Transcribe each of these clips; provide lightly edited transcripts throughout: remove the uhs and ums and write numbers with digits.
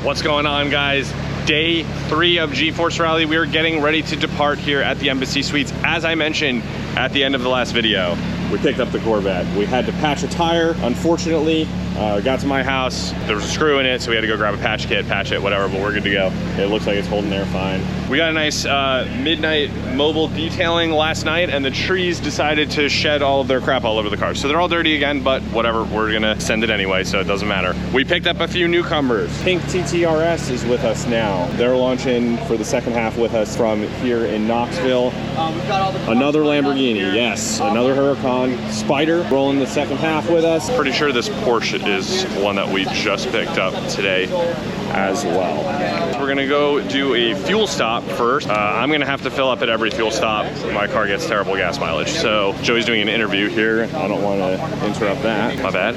What's going on, guys? Day 3 of GForce Rally. We are getting ready to depart here at the Embassy Suites. As I mentioned at the end of the last video, we picked up the Corvette. We had to patch a tire, unfortunately. Got to my house, there was a screw in it, so we had to go grab a patch kit, patch it, whatever, but we're good to go. It looks like it's holding there fine. We got a nice midnight mobile detailing last night, and the trees decided to shed all of their crap all over the car. So they're all dirty again, but whatever, we're gonna send it anyway, so it doesn't matter. We picked up a few newcomers. Pink TTRS is with us now. They're launching for the second half with us from here in Knoxville. We've got all the another Lamborghini, yes, another Huracan. Spider rolling the second half with us. Pretty sure this Porsche is one that we just picked up today as well. We're gonna go do a fuel stop first. I'm gonna have to fill up at every fuel stop. My car gets terrible gas mileage. So Joey's doing an interview here. I don't wanna interrupt that, my bad.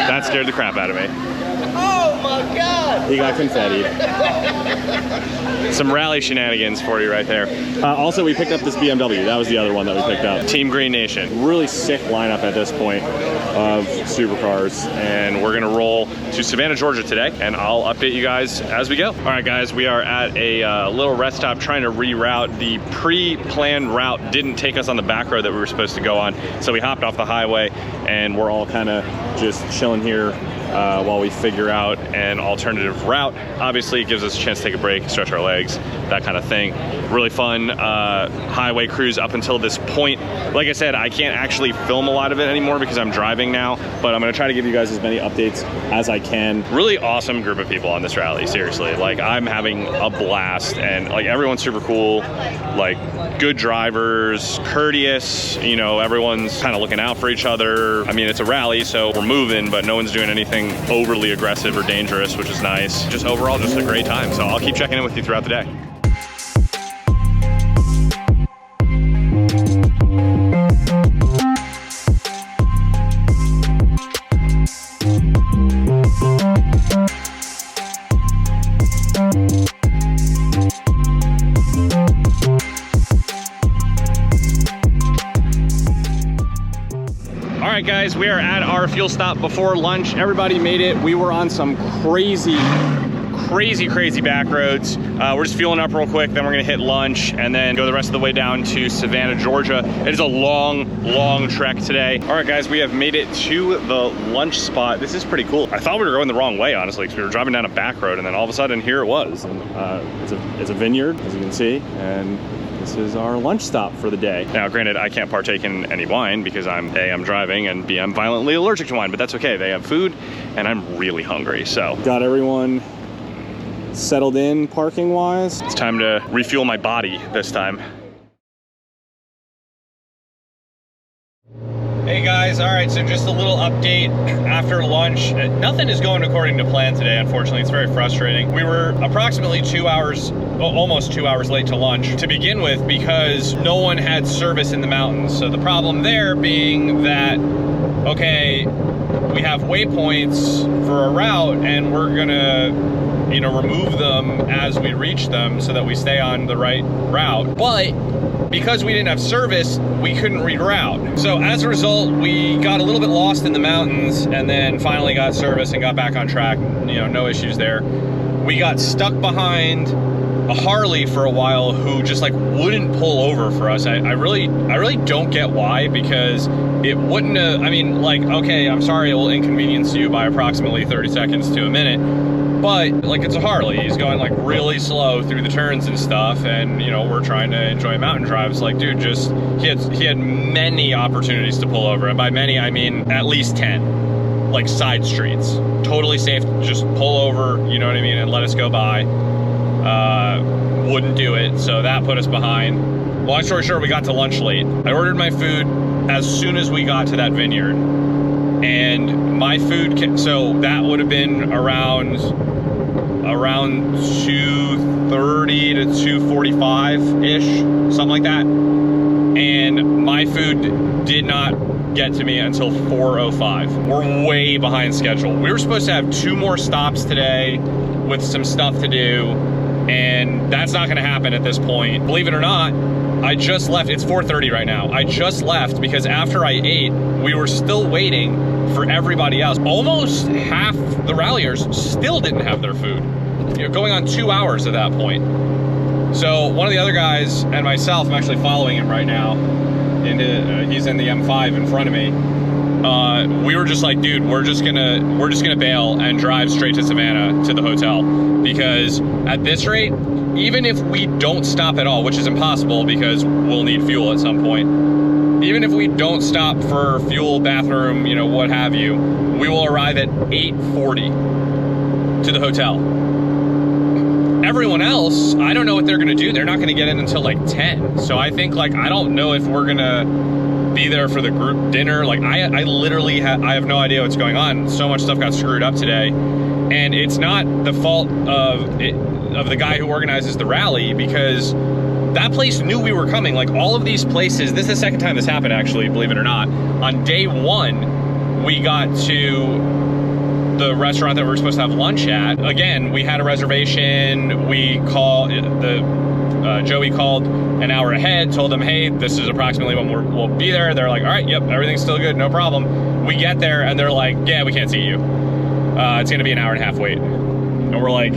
That scared the crap out of me. Oh my God! He got confetti. Some rally shenanigans for you right there. Also, we picked up this BMW. That was the other one that we picked up. Team Green Nation. Really sick lineup at this point of supercars. And we're gonna roll to Savannah, Georgia today. And I'll update you guys as we go. All right, guys, we are at a little rest stop trying to reroute. The pre-planned route didn't take us on the back road that we were supposed to go on. So we hopped off the highway and we're all kind of just chilling here while we figure out an alternative route. Obviously, it gives us a chance to take a break, stretch our legs, that kind of thing. Really fun highway cruise up until this point. Like I said, I can't actually film a lot of it anymore because I'm driving now, but I'm gonna try to give you guys as many updates as I can. Really awesome group of people on this rally, seriously. Like, I'm having a blast, and like everyone's super cool, like good drivers, courteous, you know, everyone's kind of looking out for each other. I mean, it's a rally, so we're moving, but no one's doing anything overly aggressive or dangerous, which is nice. Just overall, just a great time. So I'll keep checking in with you throughout the day. All right, guys, we are at our fuel stop before lunch. Everybody made it. We were on some crazy back roads. We're just fueling up real quick, then we're gonna hit lunch and then go the rest of the way down to Savannah, Georgia. It is a long trek today. All right, guys, we have made it to the lunch spot. This is pretty cool. I thought we were going the wrong way, honestly, because we were driving down a back road and then all of a sudden here it was. And, it's a vineyard, as you can see, and this is our lunch stop for the day. Now, granted, I can't partake in any wine because I'm driving, and B, I'm violently allergic to wine, but that's okay. They have food and I'm really hungry, so. Got everyone settled in parking wise. It's time to refuel my body this time. Hey guys, all right, so just a little update after lunch. Nothing is going according to plan today, unfortunately. It's very frustrating. We were approximately 2 hours, almost 2 hours late to lunch to begin with because no one had service in the mountains. So the problem there being that, okay, we have waypoints for a route and we're gonna, you know, remove them as we reach them so that we stay on the right route. But because we didn't have service, we couldn't reroute. So as a result, we got a little bit lost in the mountains and then finally got service and got back on track. You know, no issues there. We got stuck behind a Harley for a while who just like wouldn't pull over for us. I really don't get why, because it wouldn't have, I mean, like, okay, I'm sorry it will inconvenience you by approximately 30 seconds to a minute, but like, it's a Harley. He's going like really slow through the turns and stuff, and you know, we're trying to enjoy mountain drives. Like, dude, just he had many opportunities to pull over, and by many I mean at least 10, like side streets, totally safe. Just pull over, you know what I mean, and let us go by. Wouldn't do it, so that put us behind. Long story short, we got to lunch late. I ordered my food as soon as we got to that vineyard, and my food so that would have been around 2:30 to 2:45-ish, something like that. And my food did not get to me until 4:05. We're way behind schedule. We were supposed to have 2 more stops today with some stuff to do, and that's not gonna happen at this point. Believe it or not, I just left. It's 4:30 right now. I just left because after I ate, we were still waiting for everybody else. Almost half the ralliers still didn't have their food. You know, going on 2 hours at that point. So one of the other guys and myself, I'm actually following him right now. He's in the M5 in front of me. We were just like, dude, we're just gonna bail and drive straight to Savannah to the hotel, because at this rate, even if we don't stop at all, which is impossible because we'll need fuel at some point, even if we don't stop for fuel, bathroom, you know, what have you, we will arrive at 8:40 to the hotel. Everyone else, I don't know what they're gonna do. They're not gonna get in until like 10. So I think, like, I don't know if we're gonna be there for the group dinner. Like, I literally I have no idea what's going on. So much stuff got screwed up today. And it's not the fault of the guy who organizes the rally, because that place knew we were coming. Like, all of these places, this is the second time this happened, actually, believe it or not. On day one, we got to the restaurant that we were supposed to have lunch at. Again, we had a reservation. We called, Joey called an hour ahead, told them, hey, this is approximately when we'll be there. They're like, all right, yep, everything's still good, no problem. We get there and they're like, yeah, we can't see you. It's gonna be an 1.5 hour wait. And we're like,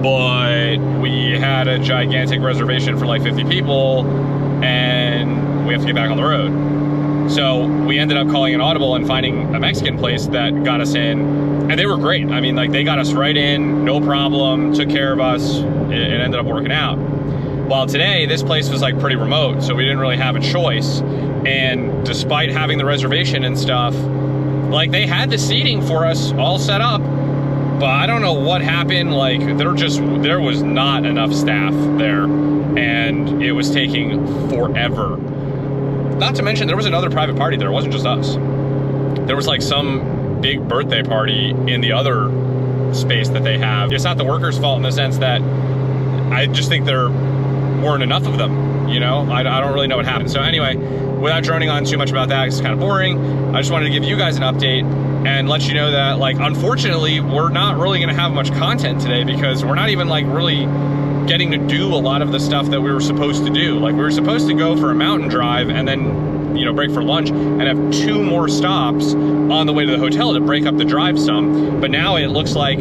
but we had a gigantic reservation for like 50 people and we have to get back on the road. So we ended up calling an audible and finding a Mexican place that got us in, and they were great. I mean, like, they got us right in, no problem, took care of us. It ended up working out. While today, this place was like pretty remote, so we didn't really have a choice. And despite having the reservation and stuff, like, they had the seating for us all set up, but I don't know what happened. Like, there was not enough staff there, and it was taking forever. Not to mention, there was another private party there. It wasn't just us. There was like some big birthday party in the other space that they have. It's not the workers' fault in the sense that I just think there weren't enough of them, you know? I don't really know what happened. So anyway, without droning on too much about that, it's kind of boring. I just wanted to give you guys an update and let you know that, like, unfortunately, we're not really gonna have much content today, because we're not even like really getting to do a lot of the stuff that we were supposed to do. Like, we were supposed to go for a mountain drive and then, you know, break for lunch and have 2 more stops on the way to the hotel to break up the drive some. But now it looks like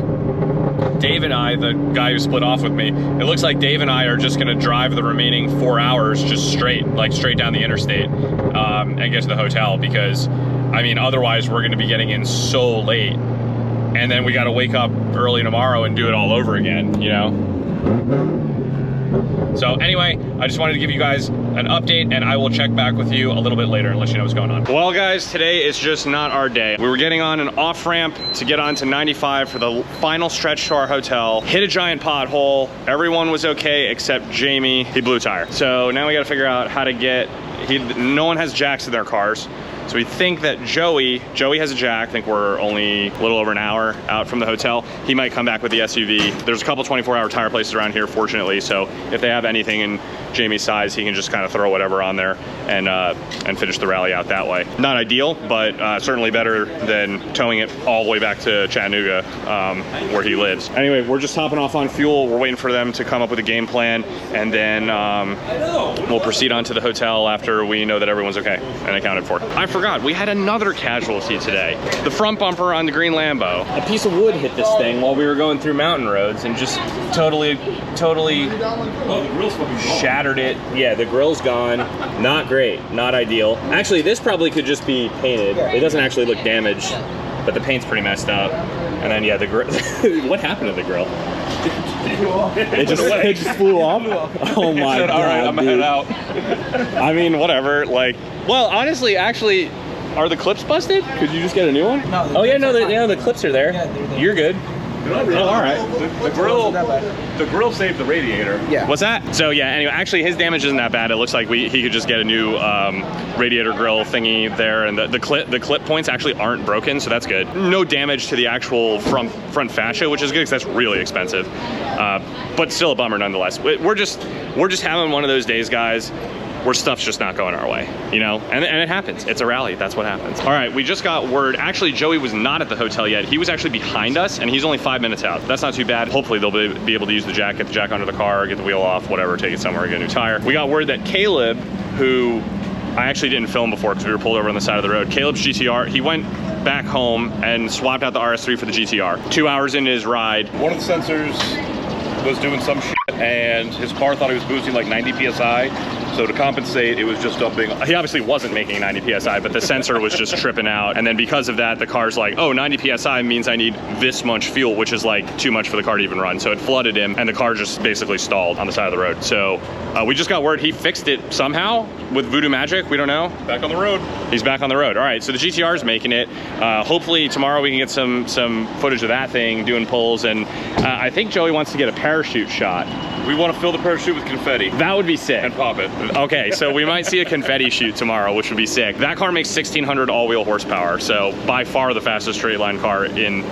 Dave and I, the guy who split off with me, it looks like Dave and I are just gonna drive the remaining 4 hours just straight down the interstate and get to the hotel, because, I mean, otherwise we're gonna be getting in so late. And then we gotta wake up early tomorrow and do it all over again, you know? So anyway, I just wanted to give you guys an update, and I will check back with you a little bit later and let you know what's going on. Well, guys, today is just not our day. We were getting on an off ramp to get onto 95 for the final stretch to our hotel. Hit a giant pothole. Everyone was okay except Jamie. He blew a tire. So now we got to figure out how to get. No one has jacks in their cars. So we think that Joey has a jack. I think we're only a little over an hour out from the hotel. He might come back with the SUV. There's a couple 24-hour tire places around here, fortunately. So if they have anything in Jamie's size, he can just kind of throw whatever on there and finish the rally out that way. Not ideal, but certainly better than towing it all the way back to Chattanooga, where he lives. Anyway, we're just hopping off on fuel. We're waiting for them to come up with a game plan, and then we'll proceed on to the hotel after we know that everyone's okay and accounted for. I forgot, we had another casualty today. The front bumper on the green Lambo. A piece of wood hit this thing while we were going through mountain roads and just totally shattered it. Yeah, the grill's gone. Not great, not ideal. Actually, this probably could just be painted. It doesn't actually look damaged, but the paint's pretty messed up. And then, yeah, the grill. What happened to the grill? It just flew off? Oh my God, all right, I'm gonna head out. I mean, whatever, like, well, honestly, actually, are the clips busted? Could you just get a new one? No. Oh yeah, no, the clips are there. Yeah, they're there. You're good. Oh, all right. The grill saved the radiator. Yeah. What's that? So yeah, anyway, actually his damage isn't that bad. It looks like he could just get a new radiator grill thingy there, and the clip points actually aren't broken, so that's good. No damage to the actual front fascia, which is good because that's really expensive. But still a bummer nonetheless. We're just having one of those days, guys, where stuff's just not going our way, you know? And it happens. It's a rally. That's what happens. All right, we just got word. Actually, Joey was not at the hotel yet. He was actually behind us, and he's only 5 minutes out. That's not too bad. Hopefully, they'll be able to use the jack, get the jack under the car, get the wheel off, whatever, take it somewhere, get a new tire. We got word that Caleb, who I actually didn't film before because we were pulled over on the side of the road. Caleb's GTR, he went back home and swapped out the RS3 for the GTR. 2 hours into his ride. One of the sensors was doing some shit and his car thought he was boosting like 90 PSI. So to compensate, it was just dumping. He obviously wasn't making 90 PSI, but the sensor was just tripping out. And then because of that, the car's like, oh, 90 PSI means I need this much fuel, which is like too much for the car to even run. So it flooded him and the car just basically stalled on the side of the road. So we just got word he fixed it somehow with voodoo magic. We don't know. Back on the road. He's back on the road. All right, so the GTR is making it. Hopefully tomorrow we can get some footage of that thing doing pulls. And I think Joey wants to get a parachute shot. We want to fill the parachute with confetti. That would be sick. And pop it. Okay, so we might see a confetti shoot tomorrow, which would be sick. That car makes 1,600 all-wheel horsepower, so by far the fastest straight line car in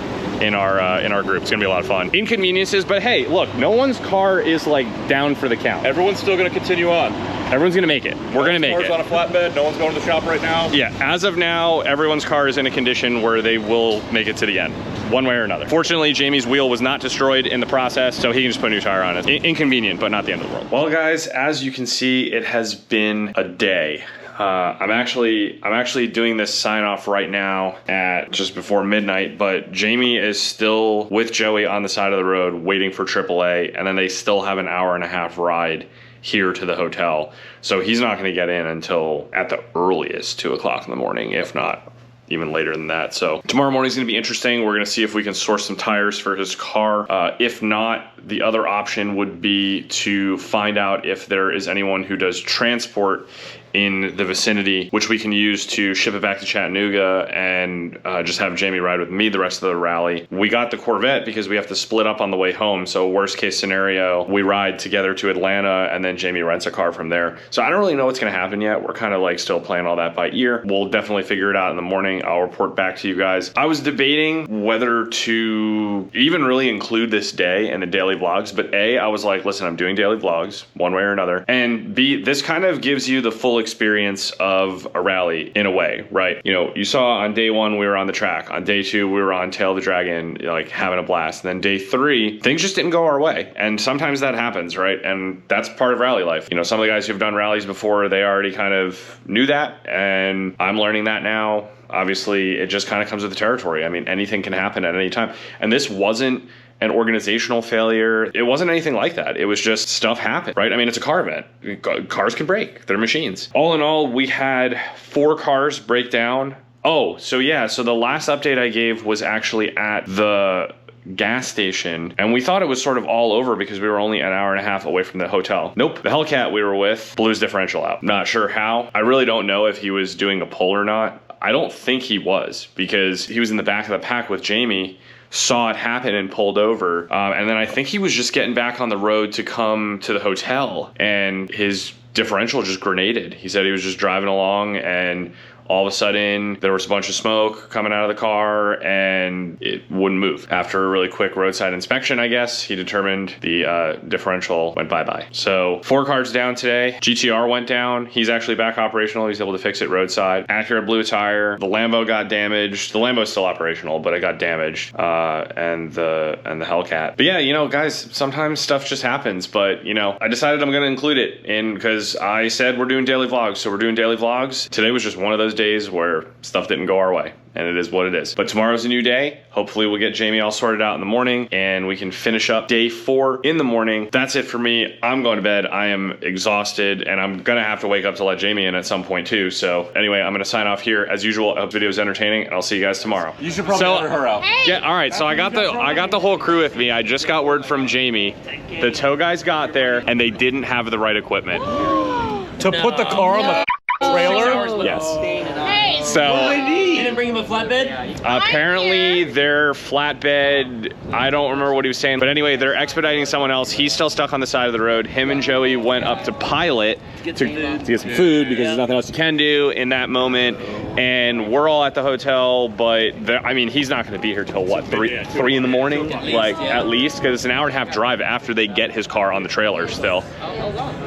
our group. It's gonna be a lot of fun. Inconveniences, but hey, look, no one's car is like down for the count. Everyone's still gonna continue on. Everyone's gonna make it. We're gonna make it. Car's on a flatbed. No one's going to the shop right now. Yeah, as of now, everyone's car is in a condition where they will make it to the end, one way or another. Fortunately, Jamie's wheel was not destroyed in the process, so he can just put a new tire on it. Inconvenient, but not the end of the world. Well, guys, as you can see, it has been a day. I'm actually doing this sign off right now at just before midnight, but Jamie is still with Joey on the side of the road waiting for AAA, and then they still have an hour-and-a-half ride here to the hotel. So he's not gonna get in until at the earliest 2 o'clock in the morning, if not even later than that. So tomorrow morning is gonna be interesting. We're gonna see if we can source some tires for his car. If not, the other option would be to find out if there is anyone who does transport in the vicinity, which we can use to ship it back to Chattanooga and just have Jamie ride with me the rest of the rally. We got the Corvette because we have to split up on the way home. So worst case scenario, we ride together to Atlanta and then Jamie rents a car from there. So I don't really know what's gonna happen yet. We're kind of like still playing all that by ear. We'll definitely figure it out in the morning. I'll report back to you guys. I was debating whether to even really include this day in the daily vlogs, but A, I was like, listen, I'm doing daily vlogs one way or another. And B, this kind of gives you the full experience of a rally in a way, right? You know, you saw on day one, we were on the track. On day two, we were on Tail of the Dragon, like having a blast. And then day three, things just didn't go our way. And sometimes that happens, right? And that's part of rally life. You know, some of the guys who've done rallies before, they already kind of knew that. And I'm learning that now. Obviously, it just kind of comes with the territory. I mean, anything can happen at any time. And this wasn't an organizational failure. It wasn't anything like that. It was just stuff happened, right? I mean, it's a car event. Cars can break. They're machines. All in all, we had 4 cars break down. Oh, so yeah, so the last update I gave was actually at the gas station, and we thought it was sort of all over because we were only an hour and a half away from the hotel. Nope, the Hellcat we were with blew his differential out. Not sure how. I really don't know if he was doing a pull or not. I don't think he was, because he was in the back of the pack with Jamie, saw it happen and pulled over. And then I think he was just getting back on the road to come to the hotel, and his differential just grenaded. He said he was just driving along and all of a sudden there was a bunch of smoke coming out of the car and it wouldn't move. After a really quick roadside inspection, I guess, he determined the differential went bye-bye. So 4 cars down today. GTR went down. He's actually back operational. He's able to fix it roadside. Acura blew a tire. The Lambo got damaged. The Lambo's still operational, but it got damaged. And the Hellcat. But yeah, you know, guys, sometimes stuff just happens, but you know, I decided I'm gonna include it in because I said we're doing daily vlogs, so we're doing daily vlogs. Today was just one of those days where stuff didn't go our way, and it is what it is. But tomorrow's a new day. Hopefully we'll get Jamie all sorted out in the morning and we can finish up day 4 in the morning. That's it for me. I'm going to bed. I am exhausted and I'm gonna have to wake up to let Jamie in at some point too. So anyway, I'm gonna sign off here. As usual, I hope the video is entertaining and I'll see you guys tomorrow. You should probably order her out. Yeah, all right, so I got the whole crew with me. I just got word from Jamie. The tow guys got there and they didn't have the right equipment. To put the car on the trailer? Yes. Hey, So you didn't bring him a flatbed? apparently their flatbed, I don't remember what he was saying, but anyway, they're expediting someone else. He's still stuck on the side of the road. Him and Joey went up to Pilot to get some food because there's nothing else you can do in that moment. And we're all at the hotel, but I mean, he's not going to be here till what, 3 in the morning, like at least, because it's an hour and a half drive after they get his car on the trailer. Still,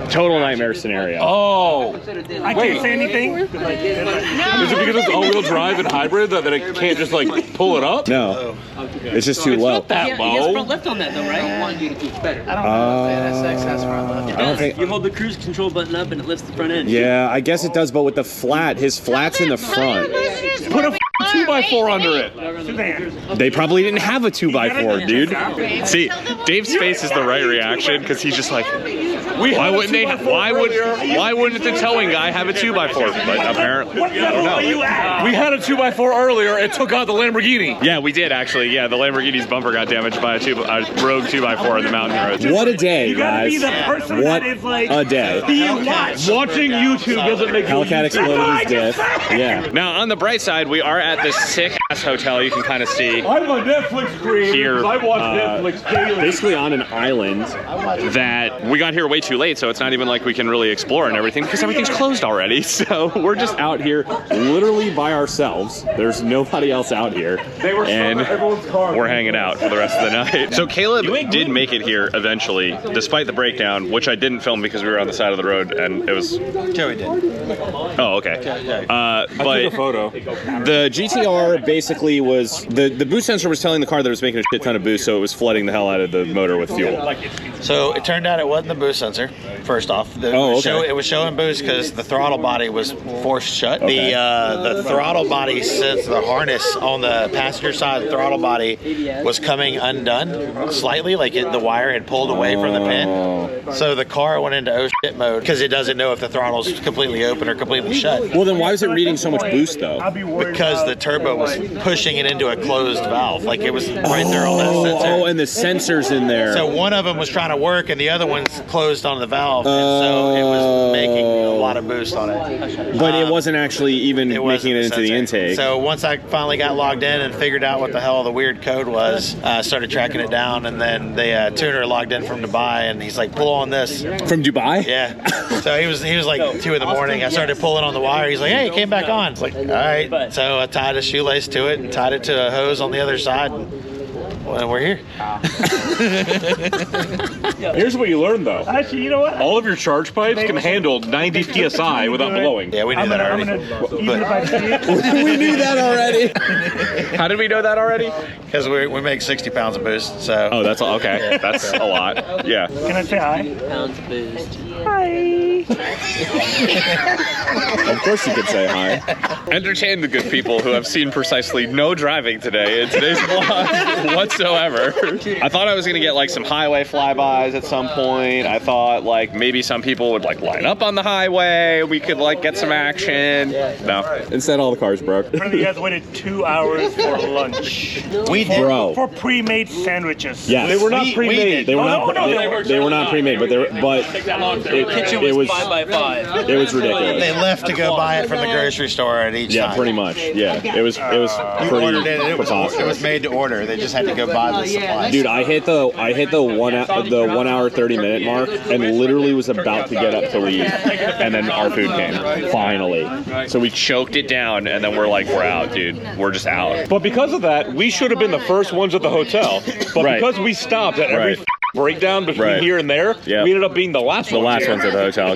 total nightmare scenario. Oh, I can't say anything. Is it because it's all-wheel drive and hybrid that it can't just like pull it up? No, it's just too low. Not that He has low. front lift on that though, right? I want you to keep better. I don't know if that's has front lift. It does. You hold the cruise control button up and it lifts the front end. Yeah, I guess it does, but with the flat, his flat's in the front. Put a 2x4 under it. They probably didn't have a 2x4, dude. See, Dave's face is the right reaction because he's just like, why wouldn't they? Why wouldn't the towing guy have a 2x4? But apparently, I don't know. We had a 2x4 earlier. It took out the Lamborghini. Yeah, we did actually. Yeah, the Lamborghini's bumper got damaged by a rogue 2x4 in the mountain road. What a day, guys. What a day. Watching YouTube doesn't make Hellcat exploded his diff. Yeah. Now, on the bright side, we are at this sick-ass hotel. You can kind of see I'm a Netflix creator. here, I watch Netflix daily. Basically on an island. that we got here way too late, so it's not even like we can really explore and everything because everything's closed already. So we're just Out here literally by ourselves. There's nobody else out here. and we're hanging out for the rest of the night. So Caleb did make it here eventually, despite the breakdown, which I didn't film because we were on the side of the road and it was... Joey did. Oh, okay. But Photo. The GTR basically was, the boost sensor was telling the car that it was making a shit ton of boost, so it was flooding the hell out of the motor with fuel. So it turned out it wasn't the boost sensor, first off. It was showing boost because the throttle body was forced shut. Okay. The throttle body, since the harness on the passenger side of the throttle body was coming undone slightly, like the wire had pulled away from the pin. So the car went into oh shit mode because it doesn't know if the throttle's completely open or completely shut. Well, then why was it reading so much boost, though? Because the turbo was pushing it into a closed valve. Like it was right there on that sensor. Oh, and the sensor's in there. So one of them was trying to work and the other one's closed on the valve. And so it was making a lot of boost on it. But it wasn't actually even making it into the sensor. intake. So once I finally got logged in and figured out what the hell the weird code was, started tracking it down, and then the tuner logged in from Dubai and he's like, pull on this. From Dubai? Yeah. So he was like 2 in the morning. I started pulling on the wire. He's like, hey, it came back on. It's like, all right. So I tied a shoelace to it and tied it to a hose on the other side. And we're here. Here's what you learned, though. Actually, you know what? All of your charge pipes can handle 90 PSI without blowing. Yeah, we knew that already. We knew that already. How did we know that already? Because we make 60 pounds of boost. So. Oh, that's okay. That's a lot. Yeah. Can I say hi? Pounds of boost. Of course you could say hi. Entertain the good people who have seen precisely no driving today in today's vlog whatsoever. I thought I was gonna get like some highway flybys at some point. I thought like maybe some people would like line up on the highway. We could like get some action. No. Instead, all the cars broke. You guys waited 2 hours for lunch. We did. Bro. For pre-made sandwiches. Yes. They were not pre-made. They were not. They were not pre-made, but it was 5 by 5. It was ridiculous. They left to go buy it from the grocery store at each time. Yeah, pretty much. Yeah, it was You pretty ordered it. It was preposterous. made to order. They just had to go buy the supplies. Dude, I hit the 1 hour 30 minute mark and literally was about to get up to leave, and then our food came finally. So we choked it down and then we're like, we're out, dude. We're just out. But because of that, we should have been the first ones at the hotel. But Right. because we stopped at every breakdown between here and there, we ended up being the last The ones last here. ones at the hotel.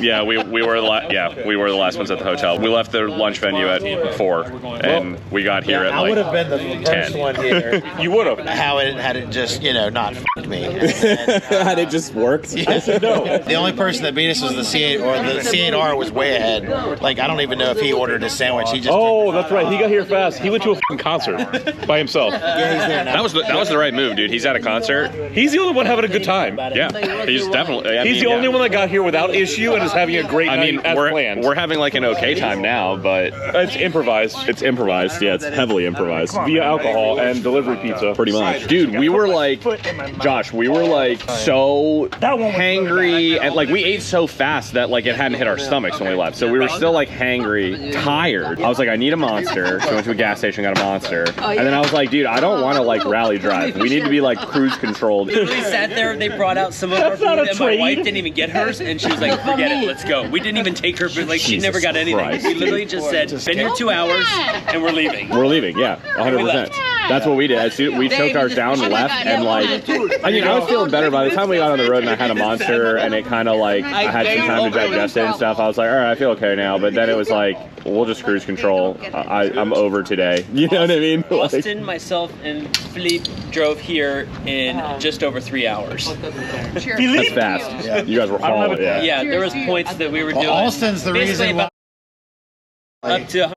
Yeah, we were the last ones at the hotel. We left the lunch venue at 4, and we got here at I would like have been the first 10. one here. You would have. Had it just, not f***ed me. Had it just worked. I said no. The only person that beat us was the C8, or the C8R was way ahead. Like, I don't even know if he ordered a sandwich. He just. Oh, that's right. He got here fast. He went to a f***ing concert by himself. Yeah, he's there now. That was the right move, dude. He's at a concert. He's the only one having a good time. Yeah, he's definitely. He's the only one that got here without issue and is having a great night as planned. we're having like an okay time now, but It's improvised. It's improvised. Yeah, it's heavily improvised. Via alcohol and delivery pizza. Pretty much. dude, we were like, Josh, we were like so hangry, and like we ate so fast that like it hadn't hit our stomachs when we left, so we were still like hangry, tired. I was like, I need a Monster, so I went to a gas station, got a Monster, and then I was like, dude, I don't want to like rally drive. We need to be like cruise controlled. We sat there, they brought out some of our food, and my wife didn't even get hers, and she was like, forget it, let's go. We didn't even take her food, like she never got anything. Christ. We literally just said, been here 2 hours, and we're leaving. We're leaving, yeah, 100%. That's what we did. We choked ours down and left, and like, I mean, I was feeling better by the time we got on the road and I had a Monster, and it kind of like, I had some time to digest it and stuff. I was like, all right, I feel okay now, but then it was like, we'll just cruise control. I'm over today. You know what I mean? Austin, myself, and Philippe drove here in just over 3 hours. That's fast. Yeah. You guys were hauling, yeah. Yeah, there was points that we were doing. Austin's the basically reason why. about up to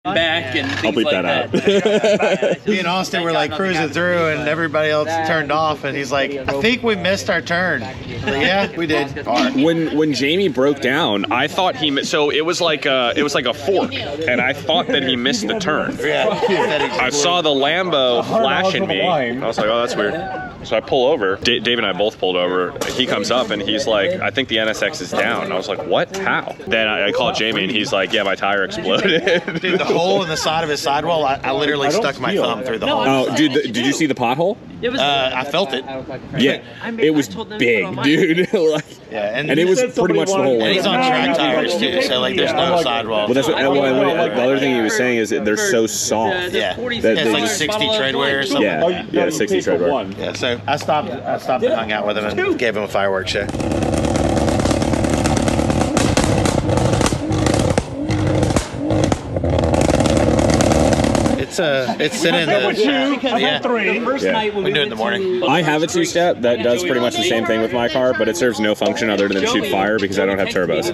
back and things I'll bleep like that that. out. Me and Austin were like cruising through, and everybody else turned off, and he's like, "I think we missed our turn." Like, yeah, we did. When Jamie broke down, I thought so it was like a fork, and I thought that he missed the turn. I saw the Lambo flashing me. I was like, oh, that's weird. So I pull over. Dave and I both pulled over. He comes up and he's like, I think the NSX is down. And I was like, what? How? Then I called Jamie and he's like, yeah, my tire exploded. Dude, the hole in the side of his sidewall, I literally stuck my thumb through the hole. oh, dude, did you see the pothole? I felt it. Yeah, it was big, dude. Like, Yeah, and it was pretty much the whole and he's on track tires too, so like there's no sidewall. Well, that's what, the other thing he was saying is that they're so soft. Yeah, That it's they like 60 treadwear or something. Yeah, 60 treadwear. Yeah, so I stopped and hung out with him and gave him a fireworks show. It's sitting in the First night when we do it in the morning. I have a two-step that does pretty much the same thing with my car, but it serves no function other than shoot fire because I don't have turbos.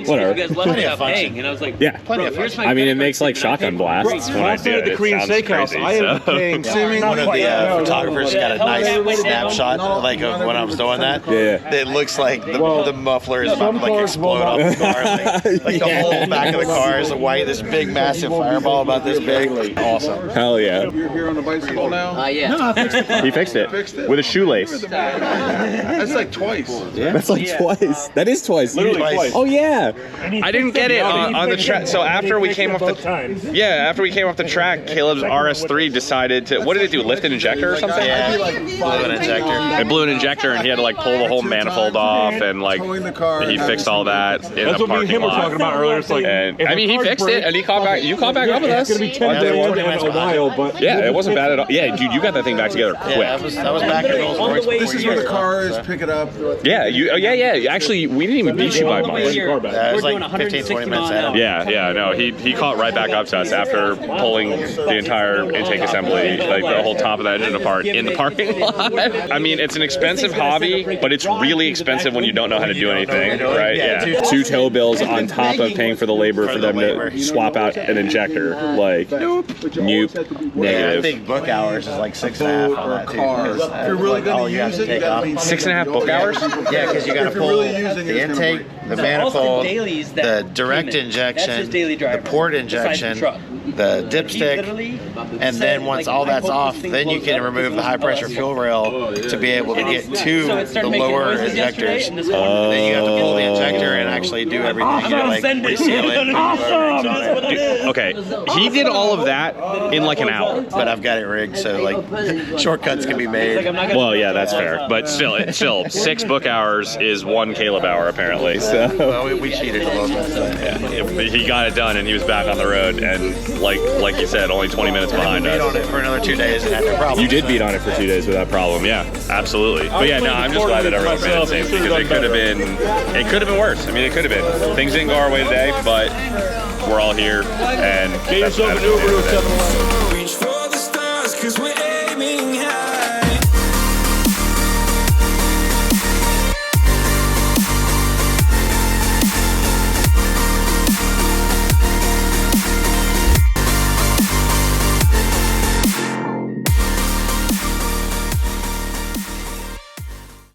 Whatever. And I was like, Yeah. I mean, it makes like shotgun blasts when I do it. the Korean Sounds Steakhouse, crazy, I am so. paying One of the photographers got a nice snapshot like of when I was doing that. Yeah. It looks like the muffler is about to like explode off the car. Like the whole back of the car is white, this big massive fireball about this big. Awesome. Hell yeah. You're here on the bicycle now? yeah. He fixed it with a shoelace. That's like twice. That's like twice. That is twice. Literally twice. Oh yeah. I didn't get it on the track. So after we came off after we came off the track, Caleb's RS3 decided to, what did it do? Lift an injector or something? Yeah, blew an injector. It blew an injector and he had to like pull the whole manifold off and like he fixed all that in That's the what me and him parking were talking lot. about earlier. It's like, And if I mean, a he car's fixed it and he caught back. You caught back up with us. It's gonna be 10 days a while, but Yeah, it wasn't bad at all. Yeah, dude, you got that thing back together quick. Yeah, that was back in those Rolls Royce. This is where the car is. Pick it up. Yeah, yeah. Actually, we didn't even beat you by much. It was like 15, 20 minutes out. Yeah, no, he caught right back up to us after pulling the entire intake assembly, like the whole top of that engine apart in the parking lot. I mean, it's an expensive hobby, but it's really expensive when you don't know how to do anything, right? Yeah. 2 tow bills on top of paying for the labor for them to swap out an injector. Like, nope. Yeah, I Negative. think book hours is like 6.5 on that too. If you're really going to use it, you got to maintain 6.5 book hours? Yeah, because you got to If you're pull really using it, the it's gonna intake, the manifold, the direct injection, the port injection, the dipstick, and then once all that's off, then you can remove the high pressure fuel rail to be able to get to the lower injectors. Then you have to pull the injector and actually do everything. You like reseal it. Okay, he did all of that in like an hour. But I've got it rigged, so like shortcuts can be made. Well, yeah, that's fair. But still, 6 book hours is 1 Caleb hour apparently. So Well, we cheated a little bit. yeah, he got it done and he was back on the road and like you said, only 20 minutes behind Beat on us. it for another 2 days and had no problem. You did beat on it for 2 days without problem. Yeah, absolutely. But yeah, no, I'm just glad that everyone made it safe because it could have been worse. I mean, it could have been. Things didn't go our way today, but we're all here and get yourself an Uber to 7-Eleven.